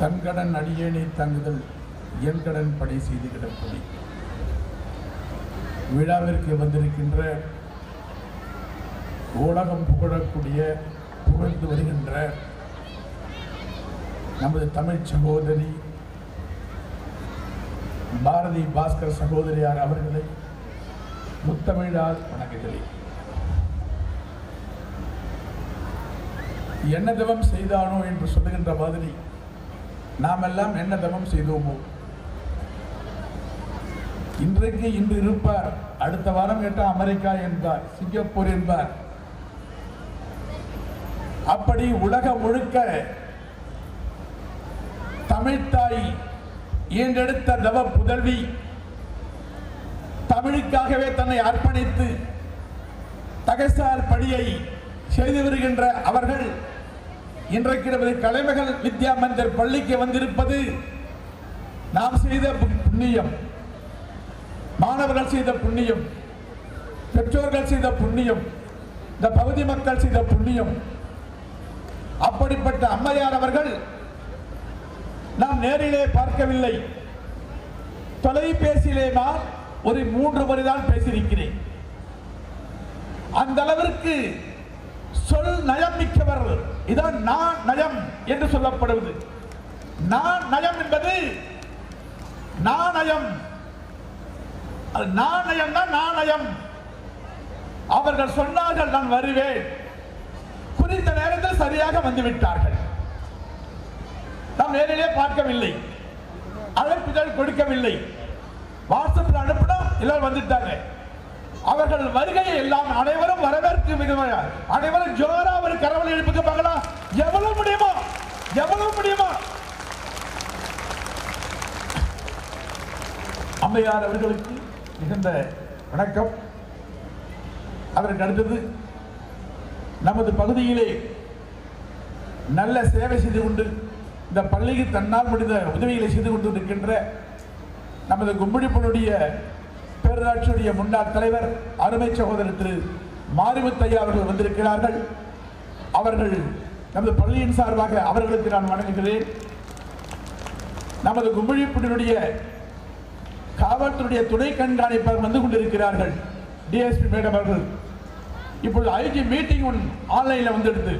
தன்கடன் அடியேனை தங்குதல் என் கடன் படை செய்து கிடப்படி. விழாவிற்கு வந்திருக்கின்ற உலகம் புகழ்ந்து வருகின்ற நமது தமிழ் சகோதரி பாரதி பாஸ்கர் சகோதரியார் அவர்களை முத்தமிழால் வணங்குகிறேன். என்ன தவம் செய்தானோ என்று சொல்லுகின்ற மாதிரி நாமெல்லாம் என்ன தவம் செய்தோமோ. இன்றைக்கு இன்று இருப்பார், அடுத்த வாரம் கேட்டால் அமெரிக்கா என்பார், சிங்கப்பூர் என்பார். அப்படி உலகம் முழுக்க தமிழ்த்தாய் ஈண்டெடுத்த தவ புதல்வி, தமிழுக்காகவே தன்னை அர்ப்பணித்து தகசால் பணியை செய்து வருகின்ற அவர்கள் இன்றைக்கு நமது கலைமகள் வித்யா மந்திர் பள்ளிக்கு வந்திருப்பது நாம் செய்த புண்ணியம், மாணவர்கள் செய்த புண்ணியம், பெற்றோர்கள் செய்த புண்ணியம், இந்த பகுதி மக்கள் செய்த புண்ணியம். அப்படிப்பட்ட அம்மையார் அவர்கள் நாம் நேரிலே பார்க்கவில்லை, தொலைபேசியிலே நான் ஒரு 3 முறைதான் பேசியிருக்கிறேன். அந்த அளவிற்கு சொல் நயம் மிக்கவர். இதான் நான் நயம் என்று சொல்லப்படுவது. நான் நயம் என்பது நாணயம், நாணயம் தான் நாணயம். அவர்கள் சொன்னார்கள் நான் வருவேன், குறித்த நேரத்தில் சரியாக வந்துவிட்டார்கள். நாம் நேரிலே பார்க்கவில்லை, அழைப்புதல் கொடுக்கவில்லை, வாட்ஸ்அப்பில் அனுப்பினா எல்லாரும் வந்துட்டாங்க. அவர்கள் வருகையை எல்லாம் அனைவரும் வரவேற்க மிக அனைவரும் ஜோரா ஒரு கரவலை எழுப்புக்கு பார்க்கலாம். எவ்வளவு முடியுமோ எவ்வளவு முடியுமோ. அம்மையார் அவர்களுக்கு மிகுந்த வணக்கம். அதற்கு அடுத்தது நமது பகுதியிலே நல்ல சேவை செய்து கொண்டு இந்த பள்ளிக்கு தன்னால் முடிந்த உதவிகளை செய்து கொண்டு இருக்கின்ற நமது கும்மிடிப்பனுடைய பேரூராட்சியுடைய முன்னாள் தலைவர் அருமை சகோதரர் திரு மாரிமுத்தையா அவர்கள் வந்திருக்கிறார்கள். அவர்கள் நமது பள்ளியின் சார்பாக அவர்களுக்கு நான் வணங்குகிறேன். நமது கும்மிடிப்பனுடைய காவல்துறையுடைய துணை கண்காணிப்பாளர் வந்து கொண்டிருக்கிறார்கள், டிஎஸ்பி மேடம் அவர்கள். இப்பொழுது ஐடி மீட்டிங் ஆன்லைனில் வந்துடுது,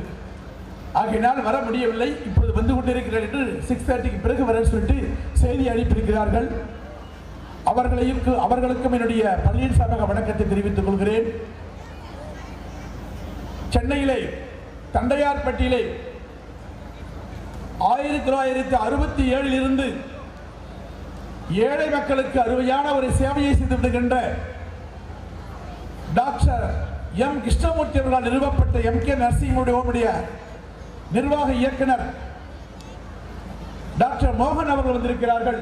ஆகையினால் வர முடியவில்லை, இப்பொழுது வந்து கொண்டிருக்கிறார் என்று 6:30 பிறகு வர சொல்லிட்டு செய்தி அனுப்பியிருக்கிறார்கள். அவர்களுக்கும் என்னுடைய பள்ளியின் சார்பாக வணக்கத்தை தெரிவித்துக் கொள்கிறேன். சென்னையிலே தண்டையார்பட்டியிலே 1967 இருந்து ஏழை மக்களுக்கு அருமையான ஒரு சேவையை செய்து விடுகின்ற டாக்டர் எம் கிருஷ்ணமூர்த்தி அவர்களால் நிறுவப்பட்ட MK நர்சிங் ஹோமுடைய நிர்வாக இயக்குனர் டாக்டர் மோகன் அவர்கள் வந்திருக்கிறார்கள்.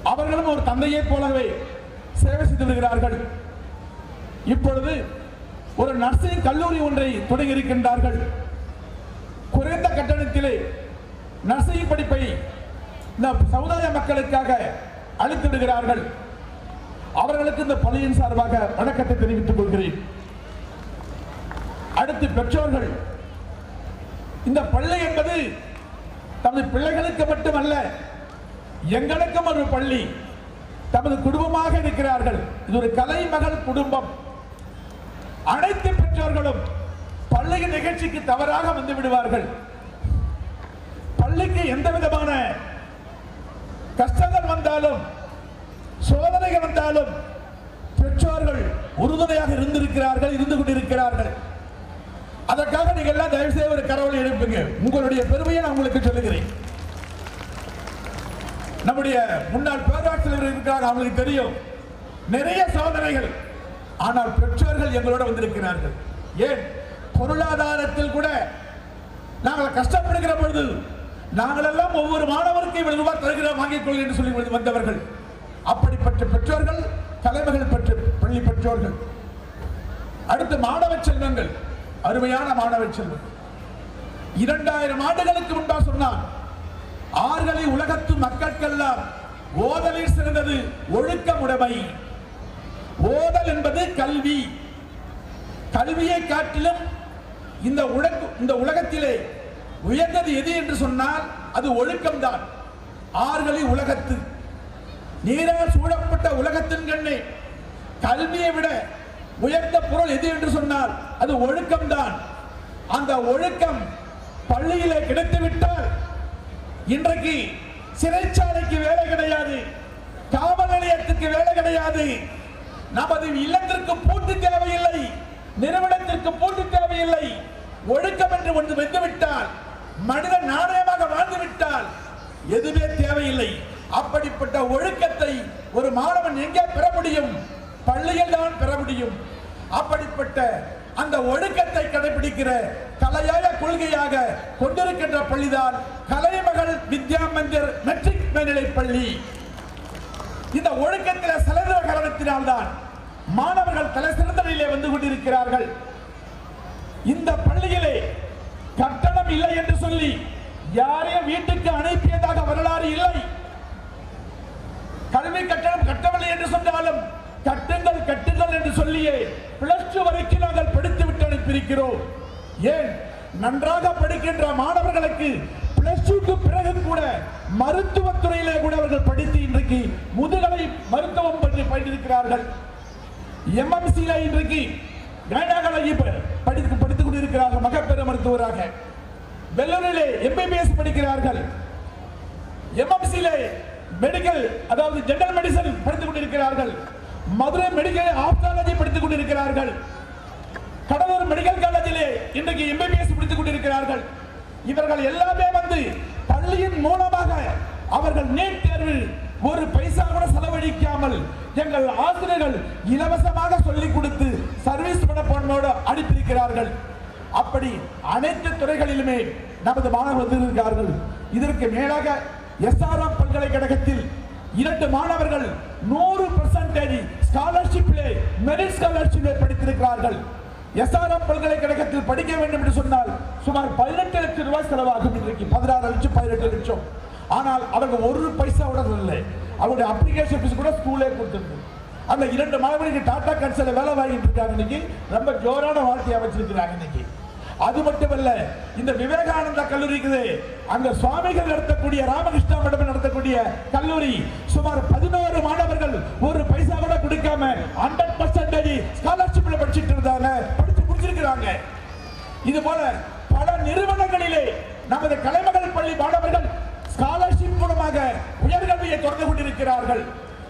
அவர்களும் ஒரு தந்தையை போலவே சேவை செய்து வருகிறார்கள். இப்பொழுது ஒரு நர்சிங் கல்லூரி ஒன்றை தொடங்கி இருக்கின்றார்கள். குறைந்த கட்டணத்திலே நர்சிங் படிப்பை இந்த சமுதாய மக்களுக்காக அளித்து விடுகிறார்கள். அவர்களுக்கு இந்த பள்ளியின் சார்பாக வணக்கத்தை தெரிவித்துக் கொள்கிறேன். அடுத்து பெற்றோர்கள், இந்த பள்ளி என்பது தமது பிள்ளைகளுக்கு மட்டுமல்ல, எங்களுக்கும் ஒரு பள்ளி, தமது குடும்பமாக இருக்கிறார்கள். இது ஒரு கலைமகள் குடும்பம். அனைத்து பெற்றோர்களும் பள்ளியின் நிகழ்ச்சிக்கு தவறாக வந்து விடுவார்கள். பள்ளிக்கு எந்த விதமான கஷ்டங்கள் வந்தாலும் சோதனைகள் வந்தாலும் பெற்றோர்கள் உறுதுணையாக இருந்து கொண்டிருக்கிறார்கள். அதற்காக நீங்க எல்லாம் தயவு செய்து ஒரு கரவலை எழுப்புங்க. உங்களுடைய பெருமையை நான் உங்களுக்கு சொல்லுகிறேன். நம்முடைய முன்னாள் பேராட்சியர் இருக்கிறார், அவங்களுக்கு தெரியும் நிறைய சோதனைகள், ஆனால் பெற்றோர்கள் எங்களோட வந்திருக்கிறார்கள். ஏன் பொருளாதாரத்தில் கூட நாங்கள் கஷ்டப்படுகிற பொழுது நாங்கள் எல்லாம் ஒவ்வொரு மாணவருக்கு இவ்வளவு ரூபாய் தருகிறோம், வாங்கிக் கொள்கிறேன் என்று சொல்லி வந்தவர்கள். அப்படிப்பட்ட பெற்றோர்கள் தலைமைகள் பெற்ற பள்ளி பெற்றோர்கள். அடுத்து மாணவ செல்வங்கள், அருமையான மாணவ செல்வம். 2000 ஆண்டுகளுக்கு முன்பா சொன்னார், ஆறுகளை உலகத்து மக்களுக்கெல்லாம் ஓதலில் சிறந்தது ஒழுக்கமுடைமை. ஓதல் என்பது கல்வி. கல்வியை காட்டிலும் இந்த உலகத்திலே உயர்ந்தது எது என்று சொன்னால் அது ஒழுக்கம்தான். ஆறுகளி உலகத்து நீரால் சூழப்பட்ட உலகத்தின் கண்ணே கல்வியை விட உயர்ந்த பொருள் எது என்று சொன்னால் அது ஒழுக்கம்தான். அந்த ஒழுக்கம் பள்ளியிலே கிடைத்துவிட்டால் இன்றைக்கு சிறைச்சாலைக்கு வேலை கிடையாது, காவல் நிலையத்துக்கு வேலை கிடையாது, நமது இல்லத்திற்கு பூட்டு தேவையில்லை, நிறுவனத்திற்கு பூட்டு தேவையில்லை. ஒழுக்கம் என்று ஒன்று வந்துவிட்டால், மனிதன் நாணயமாக வாழ்ந்துவிட்டால் எதுவே தேவையில்லை. அப்படிப்பட்ட ஒழுக்கத்தை ஒரு மாணவன் எங்கே பெற முடியும்? பள்ளியில் தான் பெற முடியும். அப்படிப்பட்ட அந்த ஒழுக்கத்தை கடைபிடிக்கிற கலையாய கொள்கையாக கொண்டிருக்கின்ற பள்ளிதான் கலைமகள் வித்யா மந்திர் மெட்ரிக் மேல்நிலைப் பள்ளி. இந்த ஒழுக்கத்தில் சிறந்த காரணத்தினால்தான் மாணவர்கள் தலை சிறந்த நிலையிலே வந்து கொண்டிருக்கிறார்கள். இந்த பள்ளியிலே கட்டணம் இல்லை என்று சொல்லி யாரையும் வீட்டுக்கு அனுப்பியதாக வரலாறு இல்லை. கல்வி கட்டணம் கட்டவில்லை என்று சொன்னாலும் கட்டுங்கள் கட்டுங்கள் என்று சொல்லியே +2 வரைக்கும் நாங்கள் படித்துவிட்டு அனுப்பியிருக்கிறோம். ஏன், நன்றாக படிக்கின்ற மாணவர்களுக்கு +2க்கு பிறகு கூட மருத்துவத்துறையிலே கூட அவர்கள் படித்து இன்றைக்கு முதுகலை மருத்துவம் பற்றி பயின்றிருக்கிறார்கள். MMC இன்றைக்கு கைனகாலஜி படித்துக் கொண்டிருக்கிறார்கள், மகப்பேறு மருத்துவராக. வெள்ளூரிலே MBBS படிக்கிறார்கள். MMC மெடிக்கல், அதாவது ஜெனரல் மெடிசன் படித்துக் கொண்டிருக்கிறார்கள். மதுரை மெடிக்கல் ஆப்தாலஜி படித்துக் கொண்டிருக்கிறார்கள். கடலூர் மெடிக்கல் காலேஜிலே இன்றைக்கு MBBS படித்துக் கொண்டிருக்கிறார்கள். இவர்கள் எல்லாமே வந்து பள்ளியின் மூலமாக அவர்கள் நீட் தேர்வில் ஒரு பைசா கூட செலவழிக்காமல் எங்கள் ஆசிரியர்கள் இலவசமாக சொல்லிக் கொடுத்து சர்வீஸ் மனப்பான்மையோடு அனுப்பியிருக்கிறார்கள். அப்படி அனைத்து துறைகளிலுமே நமது மாணவர்கள் இருக்கிறார்கள். இதற்கு மேலாக SRM பல்கலைக்கழகத்தில் 2 மாணவர்கள் 100% ஸ்காலர்ஷிப்பிலே மெரிட் ஸ்காலர்ஷிப்பிலே படித்திருக்கிறார்கள். SRM பல்கலைக்கழகத்தில் படிக்க வேண்டும் என்று சொன்னால் சுமார் 18 லட்சம் ரூபாய் செலவாகும். இன்றைக்கு 16 லட்சம் 18 லட்சம். ஆனால் அவர்கள் ஒரு பைசா கூட இல்லை. அவருடைய அப்ளிகேஷன் ஃபீஸ் கூட ஸ்கூலே கொடுத்திருக்கு. அந்த 2 மாணவர்களுக்கு டாடா கன்சல்ல வேலை வாங்கிட்டு இருக்காங்க. இன்னைக்கு ரொம்ப ஜோரான வாழ்க்கையை அமைச்சிருக்கிறாங்க. இன்னைக்கு அது மட்டுமல்ல, இந்த விவேகானந்தா கல்லூரி இருக்குது, அங்க சுவாமிகள் நடத்தக்கூடிய ராமகிருஷ்ணா மடம் நடத்தக்கூடிய கல்லூரி சுமார் 11 மாணவர்கள் ஒரு பைசா கூட கொடுக்காம 100% ஸ்காலர்ஷிப்ல படிச்சிட்டு இருந்தாங்க, படிச்சு முடிச்சிருக்கிறாங்க. இது போல பல நிறுவனங்களிலே நமது கலைமகள் பள்ளி மாணவர்கள் ஸ்காலர்ஷிப் மூலமாக உயர்கல்வியை தொடர்ந்து கொண்டிருக்கிறார்கள்.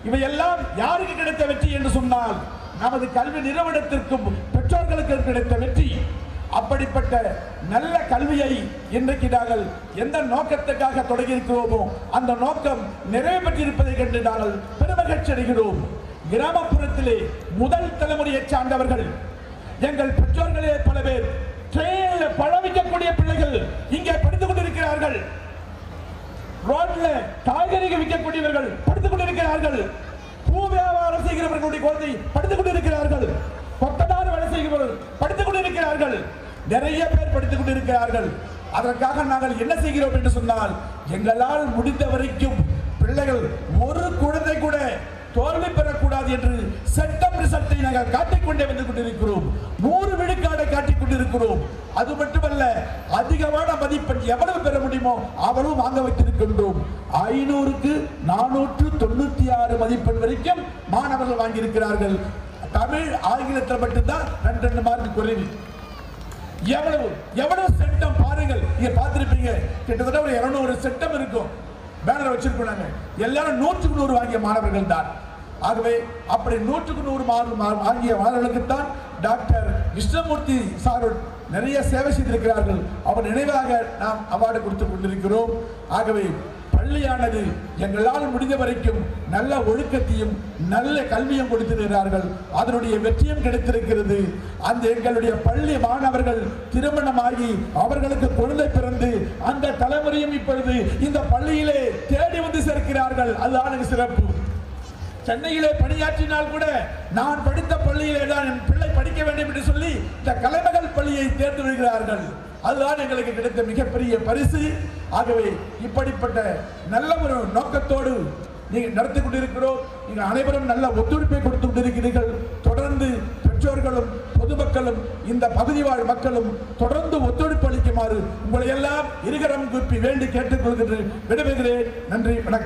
இவையெல்லாம் யாருக்கு கிடைத்த வெற்றி என்று சொன்னால் நமது கல்வி நிறுவனத்திற்கும் பெற்றோர்களுக்கு கிடைத்த வெற்றி. அப்படிப்பட்ட நல்ல கல்வியை இன்றைக்கு நாங்கள் எந்த நோக்கத்துக்காக தொடங்கி இருக்கிறோமோ அந்த நோக்கம் நிறைவு பெற்றிருப்பதை கண்டு நாங்கள் பெருமகிழ்ச்சி அடைகிறோம். கிராமப்புறத்திலே முதல் தலைமுறையை சார்ந்தவர்கள் எங்கள் பெற்றோர்களே பல பேர் ட்ரெயினில் பழவிக்கக்கூடிய பிள்ளைகள் இங்கே படித்துக் கொண்டிருக்கிறார்கள். ரோட்ல காய்கறிகள் விற்கக்கூடியவர்கள் படித்துக் கொண்டிருக்கிறார்கள். பூ வியாபாரம் செய்கிறவர்களுடைய குழந்தை படித்துக் கொண்டிருக்கிறார்கள். கொத்தனார் வேலை செய்கிறவர்கள் படித்துக் கொண்டிருக்கிறார்கள். நிறைய பேர் படித்துக் கொண்டிருக்கிறார்கள். அதற்காக நாங்கள் என்ன செய்கிறோம் என்று சொன்னால், எங்களால் முடிந்த வரைக்கும் பிள்ளைகள் ஒரு குழந்தை கூட தோல்வி பெறக்கூடாது என்று செப்டம்பர் ரிசல்ட்டை நாங்கள் காட்டிக்கொண்டே வந்து கொண்டிருக்கிறோம். 100 விழுக்காடை காட்டிக் கொண்டிருக்கிறோம். அது மட்டுமல்ல, அதிகமான மதிப்பெண் எவ்வளவு பெற முடியுமோ அவ்வளவு வாங்க வைத்திருக்கின்றோம். 500க்கு 496 மதிப்பெண் வரைக்கும் மாணவர்கள் வாங்கியிருக்கிறார்கள். தமிழ் ஆங்கிலத்தில் மட்டும்தான் 2 மார்க் குறைவு. எவ்வளவு செட்டம் பாருங்கள், நீங்க பார்த்திருப்பீங்க. கிட்டத்தட்ட ஒரு 200 செட்டம் இருக்கும். பேனர் வச்சிருக்காங்க. எல்லாரும் 100க்கு 100 வாங்கிய மாணவர்கள் தான். ஆகவே அப்படி 100க்கு 100 வாங்கிய மாணவர்களுக்கு தான் டாக்டர் கிருஷ்ணமூர்த்தி சார் நிறைய சேவை செய்திருக்கிறார்கள். அவர் நினைவாக நாம் அவார்டு கொடுத்துக் கொண்டிருக்கிறோம். ஆகவே பள்ளியானது எங்களால் முடிந்த வரைக்கும் நல்ல ஒழுக்கத்தையும் நல்ல கல்வியும் கொடுத்திருக்கிறார்கள். அதனுடைய வெற்றியும் கிடைத்திருக்கிறது. அந்த எங்களுடைய பள்ளி மாணவர்கள் திருமணமாகி அவர்களுக்கு குழந்தை பிறந்து அந்த தலைமுறையும் இப்பொழுது இந்த பள்ளியிலே தேடி வந்து சேர்க்கிறார்கள். அதுதான் சிறப்பு. சென்னையிலே பணியாற்றினால் கூட நான் படித்த பள்ளியிலே தான் என் பிள்ளை படிக்க வேண்டும் என்று சொல்லி இந்த கலைமகள் பள்ளியை தேர்ந்து வருகிறார்கள். அதுதான் எங்களுக்கு கிடைத்த மிகப்பெரிய பரிசு. ஆகவே இப்படிப்பட்ட நல்ல ஒரு நோக்கத்தோடு நீங்கள் நடத்தி கொண்டிருக்கிறோம். நீங்கள் அனைவரும் நல்ல ஒத்துழைப்பை கொடுத்து கொண்டிருக்கிறீர்கள். தொடர்ந்து பெற்றோர்களும் பொதுமக்களும் இந்த பகுதி வாழ் மக்களும் தொடர்ந்து ஒத்துழைப்பு அளிக்குமாறு உங்களை எல்லாம் இருகரம் கூப்பி வேண்டி கேட்டுக்கொள்கிறேன். விடைபெறுகிறேன். நன்றி, வணக்கம்.